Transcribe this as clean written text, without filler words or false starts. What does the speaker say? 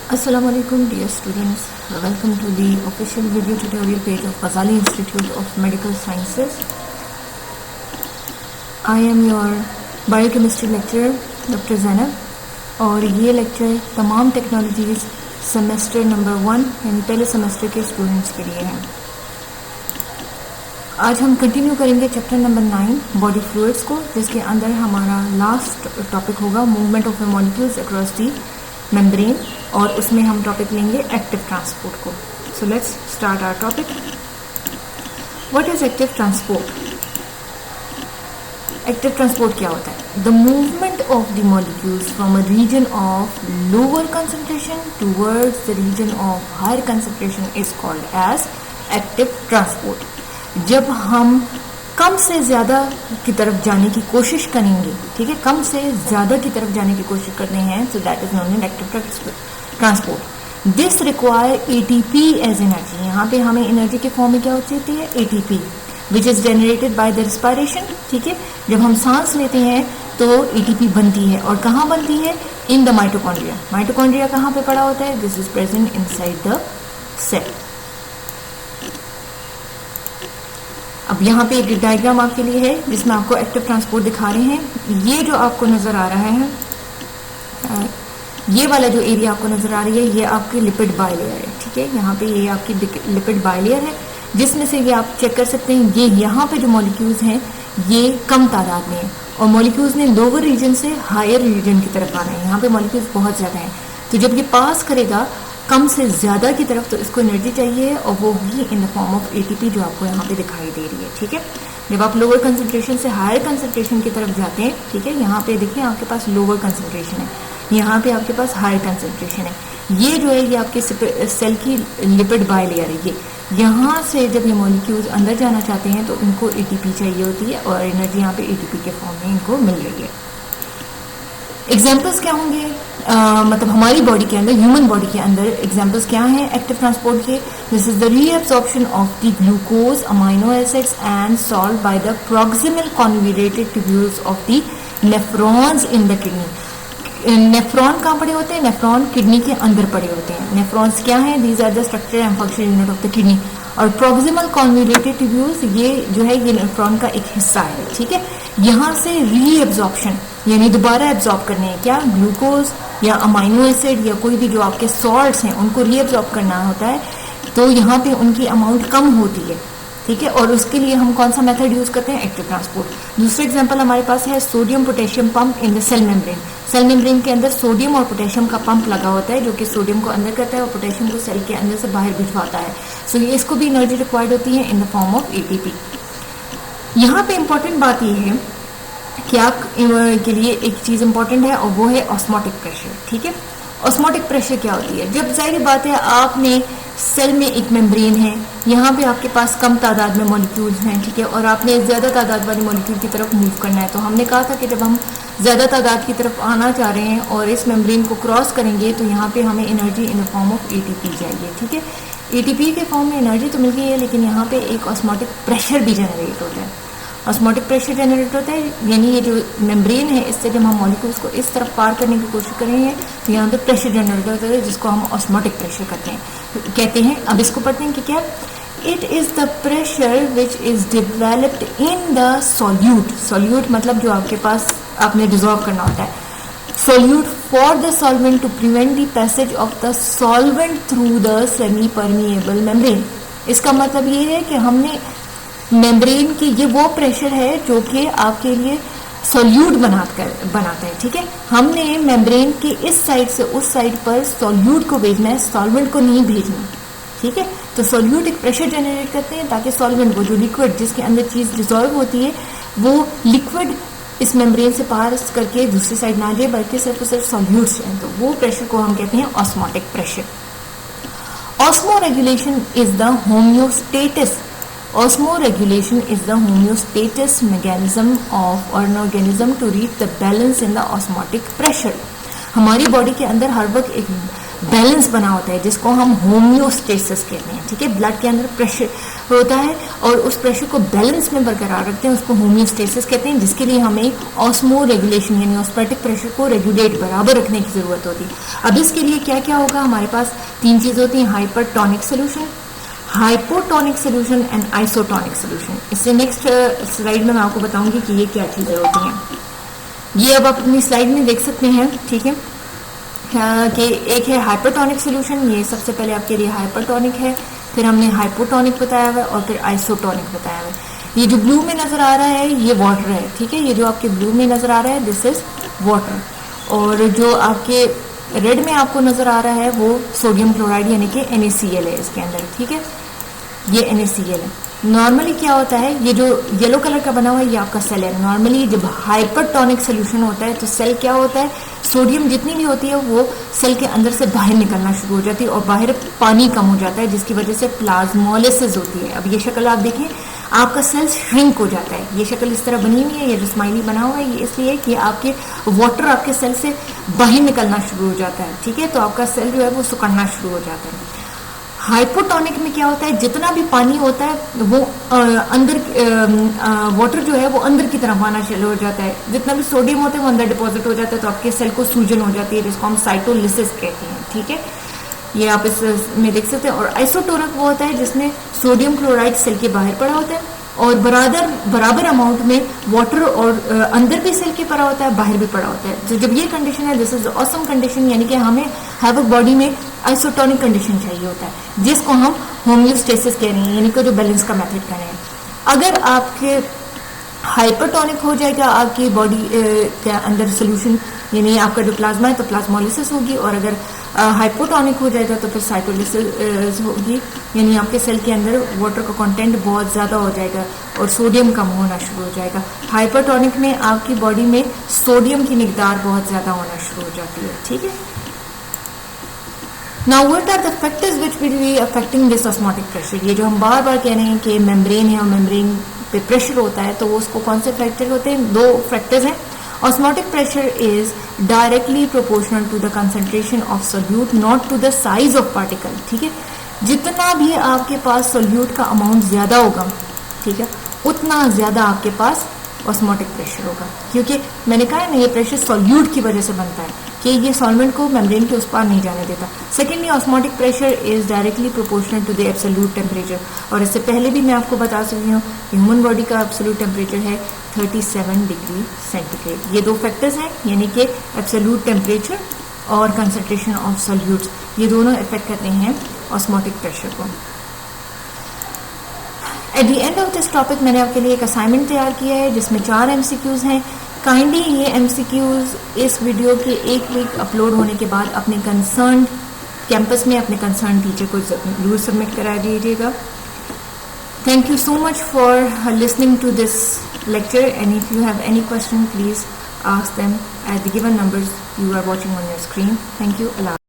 Assalamu alaikum dear students, welcome to the official video tutorial page of Ghazali Institute of Medical Sciences. I am your biochemistry lecturer Dr. Zainab और ये lecture तमाम technologies semester number 1 यानी पहले semester के students के लिए है। आज हम कंटिन्यू करेंगे चैप्टर नंबर 9 बॉडी फ्लूइड्स को, जिसके अंदर हमारा लास्ट टॉपिक होगा movement of molecules across the membrane, और उसमें हम टॉपिक लेंगे एक्टिव ट्रांसपोर्ट को। So let's start our topic. What is active transport? Active transport क्या होता है? The movement of the molecules from a region of lower concentration towards the region of higher concentration is called as active transport. जब हम कम से ज्यादा की तरफ जाने की कोशिश करेंगे, ठीक है, कम से ज्यादा की तरफ जाने की कोशिश करते हैं, so that is known as active transport. This require ATP as energy. यहाँ पे हमें एनर्जी के फॉर्म में क्या होती है? ATP, which is generated by the respiration. ठीक है, जब हम सांस लेते हैं तो एटीपी बनती है, और कहाँ बनती है? In the mitochondria. माइटोकॉन्ड्रिया कहाँ पे पड़ा होता है? This is present inside the cell. अब यहाँ पे एक डायग्राम आपके लिए है जिसमें आपको एक्टिव ट्रांसपोर्ट दिखा रहे हैं। ये जो आपको नजर आ रहा है, ये वाला जो एरिया आपको नजर आ रही है, ये आपकी लिपिड बायलेयर है। ठीक है, यहाँ पे ये आपकी लिपिड बायलेयर है, जिसमें से ये आप चेक कर सकते हैं, ये यहाँ पे जो मॉलिक्यूल्स हैं ये कम तादाद में है, और मॉलिक्यूल्स ने लोअर रीजन से हायर रीजन की तरफ आना है। यहाँ पे मॉलिक्यूल्स बहुत ज्यादा है, तो जब ये पास करेगा कम से ज्यादा की तरफ, तो इसको एनर्जी चाहिए, और वो भी in the form of ATP, जो आपको यहाँ पे दिखाई दे रही है। ठीक है, जब आप लोअर कंसंट्रेशन से हायर कंसंट्रेशन की तरफ जाते हैं, ठीक है, यहाँ पे देखिए आपके पास लोअर कंसंट्रेशन है, यहाँ पे आपके पास हायर कंसंट्रेशन है। ये जो है ये आपके सेल की लिपिड बायलेयर है। ये यहाँ से जब ये मॉलिक्यूल्स अंदर जाना चाहते हैं तो इनको एटीपी चाहिए होती है, और एनर्जी यहाँ पे एटीपी के फॉर्म में इनको मिल रही है। एग्जाम्पल्स क्या होंगे? मतलब हमारी बॉडी के अंदर, ह्यूमन बॉडी के अंदर एग्जाम्पल्स क्या हैं एक्टिव ट्रांसपोर्ट के? This is the reabsorption of the glucose, amino acids and salt by the proximal conjugated tubules of the nephrons in the kidney. Nephron कहाँ पड़े होते हैं? नेफ्रॉन किडनी के अंदर पड़े होते हैं। नेफ्रॉन्स क्या हैं? These are the structure and function unit of the kidney. और प्रॉक्सिमल कॉन्जुगेटेड ट्यूब्यूल्स, ये जो है ये नेफ्रॉन का एक हिस्सा है। ठीक है, यहाँ से रीएब्जॉर्प्शन यानी दोबारा एब्जॉर्ब करने हैं क्या? ग्लूकोज या अमाइनो एसिड या कोई भी जो आपके सॉल्ट्स हैं उनको रीएब्जॉर्ब करना होता है, तो यहाँ पे उनकी अमाउंट कम होती है। ठीक है, और उसके लिए हम कौन सा मेथड यूज करते हैं? Active transport. दूसरा एग्जांपल हमारे पास है sodium potassium pump in the cell membrane. Cell membrane के अंदर सोडियम और पोटेशियम का पंप लगा होता है, जो कि सोडियम को अंदर करता है और पोटेशियम को सेल के अंदर से बाहर भिजवाता है। सो ये इसको भी एनर्जी रिक्वायर्ड होती है in the form of ATP. यहाँ पे इंपॉर्टेंट बात यह है कि आप के लिए एक चीज इंपॉर्टेंट है, और वो है ऑस्मोटिक प्रेशर। ठीक है, ऑस्मोटिक प्रेशर क्या होती है? जब जाहिर बात है आपने सेल में एक मेम्ब्रेन है, यहाँ पे आपके पास कम तादाद में मॉलिक्यूल्स हैं, ठीक है, और आपने ज्यादा तादाद वाली मॉलिक्यूल की तरफ मूव करना है, तो हमने कहा था कि जब हम ज्यादा तादाद की तरफ आना चाह रहे हैं और इस मेम्ब्रेन को क्रॉस करेंगे, तो यहाँ पे हमें energy in the form of ATP चाहिए। ठीक है, एटीपी के फॉर्म में एनर्जी तो मिल गई है, लेकिन यहाँ पे एक ऑस्मोटिक प्रेशर भी जनरेट होता है। ऑस्मोटिक प्रेशर जनरेट होता है, यानी ये जो मेम्ब्रेन है, इससे जब हम मॉलिक्यूल्स को इस तरफ पार करने की कोशिश करेंगे तो यहाँ पे प्रेशर जनरेट होता है, जिसको हम ऑस्मोटिक प्रेशर कहते हैं। अब इसको पढ़ते हैं कि क्या? It is the pressure which is developed in the solute. Solute मतलब जो आपके पास आपने डिजोल्व करना होता है। Solute for the solvent to prevent the passage of the solvent through the semipermeable membrane. इसका मतलब ये है कि हमने मेम्ब्रेन की, ये वो प्रेशर है जो कि आपके लिए सॉल्यूट बनाता है। ठीक है, हमने मेम्ब्रेन के इस साइड से उस साइड पर सॉल्यूट को भेजना है, सॉल्वेंट को नहीं भेजना। ठीक है, तो सॉल्यूट एक प्रेशर जनरेट करते हैं ताकि सॉल्वेंट को, जो लिक्विड जिसके अंदर चीज डिसॉल्व होती है, वो लिक्विड इस मेम्ब्रेन से पार करके दूसरी साइड ना जाए, बल्कि सिर्फ और सिर्फ सॉल्यूट से। तो वो प्रेशर को हम कहते हैं osmotic pressure. Osmoregulation is the homeostasis. Osmoregulation is the homeostasis mechanism of an organism to reach the balance in the osmotic pressure. हमारी बॉडी के अंदर हर वक्त एक बैलेंस बना होता है, जिसको हम होम्योस्टेसिस कहते हैं, ठीक है। ब्लड के अंदर प्रेशर होता है और उस प्रेशर को बैलेंस में बरकरार रखते हैं, उसको होम्योस्टेसिस कहते हैं, जिसके लिए हमें ऑस्मो रेगुलेशन यानी ऑस्मोटिक प्रेशर को रेगुलेट बराबर रखने की जरूरत होती है। अब इसके लिए क्या क्या होगा, हमारे पास 3 चीजें होती हैं, hypertonic solution, hypotonic solution and isotonic solution. इससे नेक्स्ट स्लाइड में मैं आपको बताऊंगी कि ये क्या चीजें होती हैं। ये अब आप अपनी स्लाइड में देख सकते हैं, ठीक है, कि एक है हाइपरटोनिक सोल्यूशन, ये सबसे पहले आपके लिए हाइपरटोनिक है, फिर हमने हाइपोटोनिक बताया हुआ है और फिर आइसोटोनिक बताया हुआ है। ये जो ब्लू में नजर आ रहा है ये वाटर है, ठीक है, ये जो आपके ब्लू में नजर आ रहा है दिस इज वाटर, और जो आपके रेड में आपको नजर आ रहा है वो सोडियम क्लोराइड यानी कि NaCl है इसके अंदर, ठीक है, ये NaCl है। नॉर्मली क्या होता है, ये जो येलो कलर का बना हुआ है ये आपका सेल है। नॉर्मली जब हाइपरटोनिक सोल्यूशन होता है तो सेल क्या होता है, सोडियम जितनी भी होती है वो सेल के अंदर से बाहर निकलना शुरू हो जाती है और बाहर पानी कम हो जाता है, जिसकी वजह से प्लाज्मोलिसिस होती है। अब ये शक्ल आप देखें, आपका सेल श्रिंक हो जाता है, ये शक्ल इस तरह बनी हुई है, ये जो स्माइली बना हुआ है ये इसलिए कि आपके वाटर आपके सेल से बाहर निकलना शुरू हो जाता है, ठीक है, तो आपका सेल जो है वो सुकड़ना शुरू हो जाता है। हाइपोटोनिक में क्या होता है, जितना भी पानी होता है वो अंदर वाटर जो है वो अंदर की तरफ आना शुरू हो जाता है, जितना भी सोडियम होता है वो अंदर डिपॉजिट हो जाता है, तो आपके सेल को सूजन हो जाती है, जिसको हम साइटोलिसिस कहते हैं, ठीक है, ये आप इस में देख सकते हैं। और आइसोटोनिक वो होता है जिसमें सोडियम क्लोराइड सेल के बाहर पड़ा होता है और बराबर अमाउंट में वाटर और अंदर भी सेल के पड़ा होता है, बाहर भी पड़ा होता है। तो जब ये कंडीशन है दिस इज ऑसम कंडीशन, यानी कि हमें हैवक बॉडी में आइसोटोनिक कंडीशन चाहिए होता है, जिसको हम होम्योस्टेसिस कह रहे हैं, यानी कि जो बैलेंस का मेथड कर रहे हैं। अगर आपके हाइपरटोनिक हो जाएगा आपकी बॉडी के अंदर सोल्यूशन, यानी आपका जो प्लाज्मा है तो प्लाज्मोलिसिस होगी, और अगर हाइपोटोनिक हो जाएगा तो फिर साइटोलिसिस होगी, यानी आपके सेल के अंदर वाटर का कंटेंट बहुत ज्यादा हो जाएगा और सोडियम कम होना शुरू हो जाएगा। हाइपरटोनिक में आपकी बॉडी में सोडियम की मिकदार बहुत ज्यादा होना शुरू हो जाती है, ठीक है। Now what are the factors which will be affecting this osmotic pressure, ये जो हम बार बार कह रहे हैं कि मेम्ब्रेन है और मेम्ब्रेन पे प्रेशर होता है, तो वो उसको कौन से फैक्टर होते हैं, 2 फैक्टर्स हैं। Osmotic pressure is directly proportional to the concentration of solute, not to the size of particle, ठीक है, जितना भी आपके पास सोल्यूट का अमाउंट ज्यादा होगा, ठीक है, उतना ज्यादा आपके पास ऑस्मोटिक प्रेशर होगा, क्योंकि मैंने कहा ना ये प्रेशर सोल्यूट की वजह से बनता है कि ये सॉल्वेंट को मेम्ब्रेन के उस पार नहीं जाने देता। Secondly osmotic pressure is directly proportional to the absolute temperature, और इससे पहले भी मैं आपको बता चुकी हूँ कि ह्यूमन बॉडी का एब्सोल्यूट टेम्परेचर है 37 डिग्री सेंटीग्रेड। ये 2 फैक्टर्स हैं, यानी कि एब्सोल्यूट टेम्परेचर और कंसंट्रेशन ऑफ सोल्यूट्स, ये दोनों इफेक्ट करते हैं ऑस्मोटिक प्रेशर को। At the end of this topic मैंने आपके लिए एक असाइनमेंट तैयार किया है जिसमें 4 MCQs हैं। काइंडली ये MCQs इस वीडियो के 1 वीक अपलोड होने के बाद अपने कंसर्न कैंपस में अपने कंसर्न टीचर को जरूर सबमिट करा दीजिएगा। Thank you so much for listening to this lecture, and if you have any question please ask them at the given numbers you are watching on your screen. Thank you. Allah.